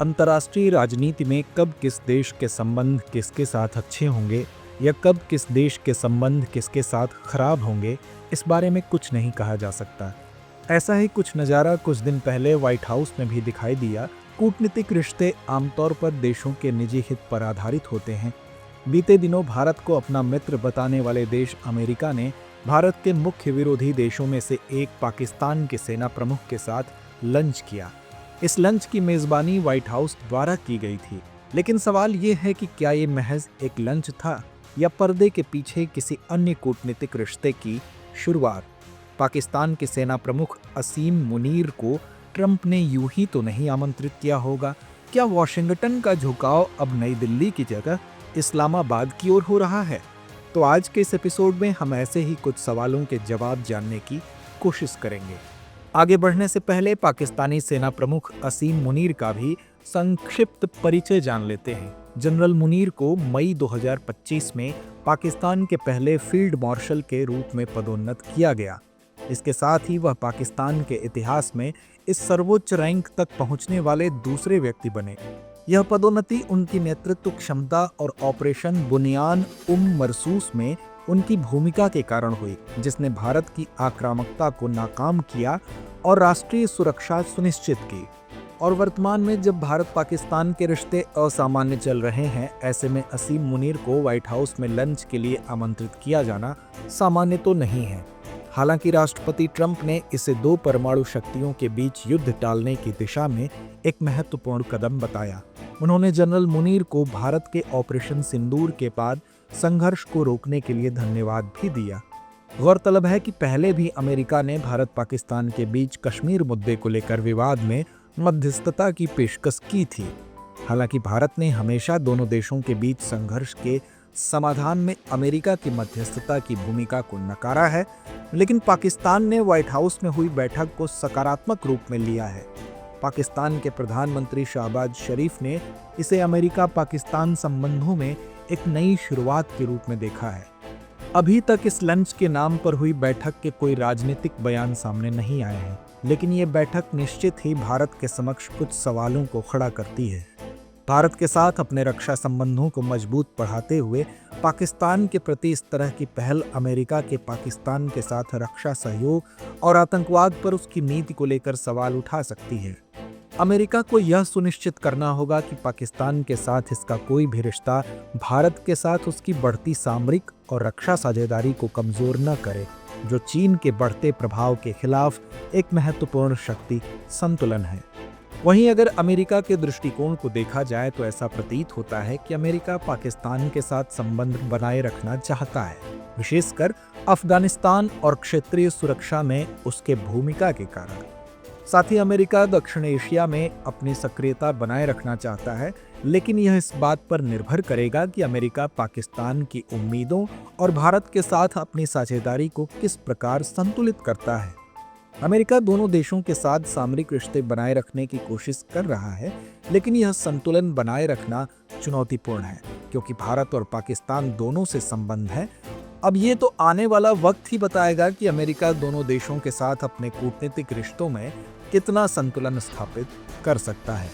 अंतर्राष्ट्रीय राजनीति में कब किस देश के संबंध किसके साथ अच्छे होंगे या कब किस देश के संबंध किसके साथ खराब होंगे, इस बारे में कुछ नहीं कहा जा सकता। ऐसा ही कुछ नज़ारा कुछ दिन पहले व्हाइट हाउस में भी दिखाई दिया। कूटनीतिक रिश्ते आमतौर पर देशों के निजी हित पर आधारित होते हैं। बीते दिनों भारत को अपना मित्र बताने वाले देश अमेरिका ने भारत के मुख्य विरोधी देशों में से एक पाकिस्तान के सेना प्रमुख के साथ लंच किया। इस लंच की मेज़बानी व्हाइट हाउस द्वारा की गई थी, लेकिन सवाल ये है कि क्या ये महज एक लंच था या पर्दे के पीछे किसी अन्य कूटनीतिक रिश्ते की शुरुआत। पाकिस्तान के सेना प्रमुख असीम मुनीर को ट्रंप ने यूं ही तो नहीं आमंत्रित किया होगा। क्या वॉशिंगटन का झुकाव अब नई दिल्ली की जगह इस्लामाबाद की ओर हो रहा है? तो आज के इस एपिसोड में हम ऐसे ही कुछ सवालों के जवाब जानने की कोशिश करेंगे। आगे बढ़ने से पहले पाकिस्तानी सेना प्रमुख असीम मुनीर का भी संक्षिप्त परिचय जान लेते हैं। जनरल मुनीर को मई 2025 में पाकिस्तान के पहले फील्ड मार्शल के रूप में पदोन्नत किया गया। इसके साथ ही वह पाकिस्तान के इतिहास में इस सर्वोच्च रैंक तक पहुंचने वाले दूसरे व्यक्ति बने। यह पदोन्नति उनकी नेतृत्व क्षमता और ऑपरेशन बुनियान मरसूस में उनकी भूमिका के कारण हुई, जिसने भारत की आक्रामकता को नाकाम किया और राष्ट्रीय सुरक्षा सुनिश्चित की। और वर्तमान में जब भारत पाकिस्तान के रिश्ते असामान्य चल रहे हैं, ऐसे में असीम मुनीर को व्हाइट हाउस में लंच के लिए आमंत्रित किया जाना सामान्य तो नहीं है। हालांकि राष्ट्रपति ट्रंप ने इसे दो परमाणु शक्तियों के बीच युद्ध टालने की दिशा में एक महत्वपूर्ण कदम बताया। उन्होंने जनरल मुनीर को भारत के ऑपरेशन सिंदूर के बाद संघर्ष को रोकने के लिए धन्यवाद भी दिया। गौरतलब है कि पहले भी अमेरिका ने भारत पाकिस्तान के बीच कश्मीर मुद्दे को लेकर विवाद में मध्यस्थता की पेशकश की थी। हालांकि भारत ने हमेशा दोनों देशों के बीच संघर्ष के समाधान में अमेरिका की मध्यस्थता की भूमिका को नकारा है, लेकिन पाकिस्तान ने व्हाइट हाउस में हुई बैठक को सकारात्मक रूप में लिया है। पाकिस्तान के प्रधानमंत्री शहबाज शरीफ ने इसे अमेरिका पाकिस्तान संबंधों में एक नई शुरुआत के रूप में देखा है। अभी तक इस लंच के नाम पर हुई बैठक के कोई राजनीतिक बयान सामने नहीं आए हैं, लेकिन ये बैठक निश्चित ही भारत के समक्ष कुछ सवालों को खड़ा करती है। भारत के साथ अपने रक्षा संबंधों को मजबूत बढ़ाते हुए पाकिस्तान के प्रति इस तरह की पहल अमेरिका के पाकिस्तान के साथ रक्षा सहयोग और आतंकवाद पर उसकी नीति को लेकर सवाल उठा सकती है। अमेरिका को यह सुनिश्चित करना होगा कि पाकिस्तान के साथ इसका कोई भी रिश्ता भारत के साथ उसकी बढ़ती सामरिक और रक्षा साझेदारी को कमजोर न करे, जो चीन के बढ़ते प्रभाव के खिलाफ एक महत्वपूर्ण शक्ति संतुलन है। वहीं अगर अमेरिका के दृष्टिकोण को देखा जाए तो ऐसा प्रतीत होता है कि अमेरिका पाकिस्तान के साथ संबंध बनाए रखना चाहता है, विशेषकर अफगानिस्तान और क्षेत्रीय सुरक्षा में उसके भूमिका के कारण। साथ ही अमेरिका दक्षिण एशिया में अपनी सक्रियता बनाए रखना चाहता है, लेकिन यह इस बात पर निर्भर करेगा कि अमेरिका पाकिस्तान की उम्मीदों और भारत के साथ अपनी साझेदारी को किस प्रकार संतुलित करता है। अमेरिका दोनों देशों के साथ सामरिक रिश्ते बनाए रखने की कोशिश कर रहा है, लेकिन यह संतुलन बनाए रखना चुनौतीपूर्ण है, क्योंकि भारत और पाकिस्तान दोनों से संबंध है। अब ये तो आने वाला वक्त ही बताएगा कि अमेरिका दोनों देशों के साथ अपने कूटनीतिक रिश्तों में कितना संतुलन स्थापित कर सकता है।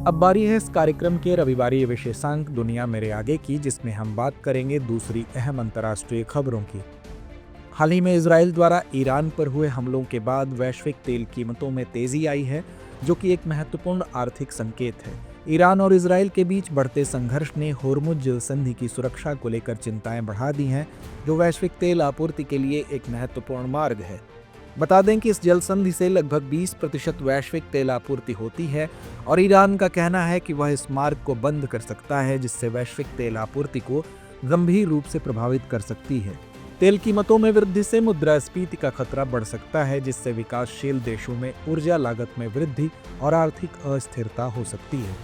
अब बारी है इस कार्यक्रम के रविवारी विशेषांक दुनिया मेरे आगे की, जिसमें हम बात करेंगे दूसरी अहम अंतर्राष्ट्रीय खबरों की। हाल ही में इजराइल द्वारा ईरान पर हुए हमलों के बाद वैश्विक तेल कीमतों में तेजी आई है, जो कि एक महत्वपूर्ण आर्थिक संकेत है। ईरान और इजराइल के बीच बढ़ते संघर्ष ने होर्मुज जलसंधि की सुरक्षा को लेकर चिंताएं बढ़ा दी हैं, जो वैश्विक तेल आपूर्ति के लिए एक महत्वपूर्ण मार्ग है। बता दें कि इस जलसंधि से लगभग 20% वैश्विक तेल आपूर्ति होती है और ईरान का कहना है कि वह इस मार्ग को बंद कर सकता है, जिससे वैश्विक तेल आपूर्ति को गंभीर रूप से प्रभावित कर सकती है। तेल कीमतों में वृद्धि से मुद्रास्फीति का खतरा बढ़ सकता है, जिससे विकासशील देशों में ऊर्जा लागत में वृद्धि और आर्थिक अस्थिरता हो सकती है।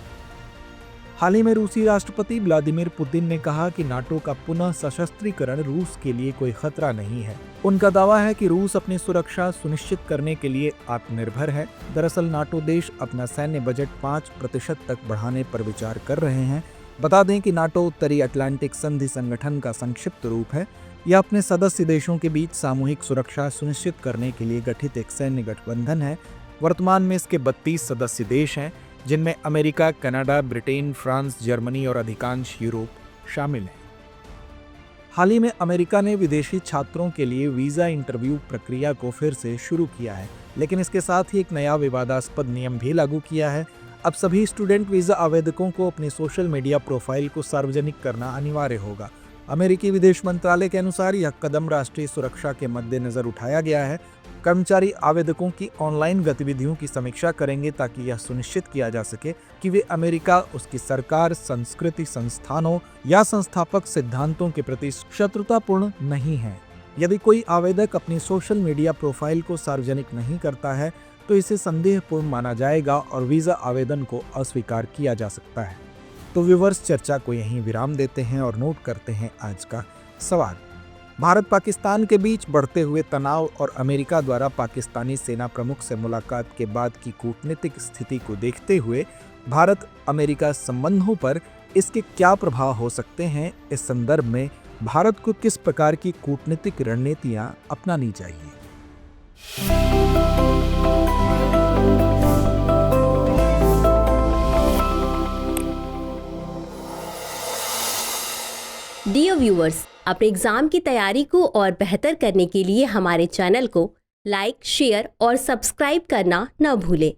हाल ही में रूसी राष्ट्रपति व्लादिमीर पुतिन ने कहा कि नाटो का पुनः सशस्त्रीकरण रूस के लिए कोई खतरा नहीं है। उनका दावा है कि रूस अपनी सुरक्षा सुनिश्चित करने के लिए आत्मनिर्भर है। दरअसल नाटो देश अपना सैन्य बजट 5% तक बढ़ाने पर विचार कर रहे हैं। बता दें कि नाटो उत्तरी अटलांटिक संधि संगठन का संक्षिप्त रूप है। यह अपने सदस्य देशों के बीच सामूहिक सुरक्षा सुनिश्चित करने के लिए गठित एक सैन्य गठबंधन है वर्तमान में इसके 32 सदस्य देश हैं, जिनमें America, Canada, Britain, France, Germany और अधिकांश यूरोप शामिल हैं। हाल ही में अमेरिका ने विदेशी छात्रों के लिए वीज़ा इंटरव्यू प्रक्रिया को फिर से शुरू किया है, लेकिन इसके साथ ही एक नया विवादास्पद नियम भी लागू किया है। अब सभी स्टूडेंट वीज़ा आवेदकों को अपनी सोशल मीडिया प्रोफाइल को सार्वजनिक करना अनिवार्य होगा। अमेरिकी विदेश मंत्रालय के अनुसार यह कदम राष्ट्रीय सुरक्षा के मद्देनजर उठाया गया है। कर्मचारी आवेदकों की ऑनलाइन गतिविधियों की समीक्षा करेंगे ताकि यह सुनिश्चित किया जा सके कि वे अमेरिका, उसकी सरकार, संस्कृति, संस्थानों या संस्थापक सिद्धांतों के प्रति शत्रुतापूर्ण नहीं है। यदि कोई आवेदक अपनी सोशल मीडिया प्रोफाइल को सार्वजनिक नहीं करता है तो इसे संदेहपूर्ण माना जाएगा और वीज़ा आवेदन को अस्वीकार किया जा सकता है। तो व्यूअर्स, चर्चा को यहीं विराम देते हैं और नोट करते हैं आज का सवाल। भारत पाकिस्तान के बीच बढ़ते हुए तनाव और अमेरिका द्वारा पाकिस्तानी सेना प्रमुख से मुलाकात के बाद की कूटनीतिक स्थिति को देखते हुए भारत अमेरिका संबंधों पर इसके क्या प्रभाव हो सकते हैं, इस संदर्भ में भारत को किस प्रकार की कूटनीतिक रणनीतियां अपनानी चाहिए। डियर व्यूअर्स, अपने एग्जाम की तैयारी को और बेहतर करने के लिए हमारे चैनल को लाइक, शेयर और सब्सक्राइब करना न भूलें।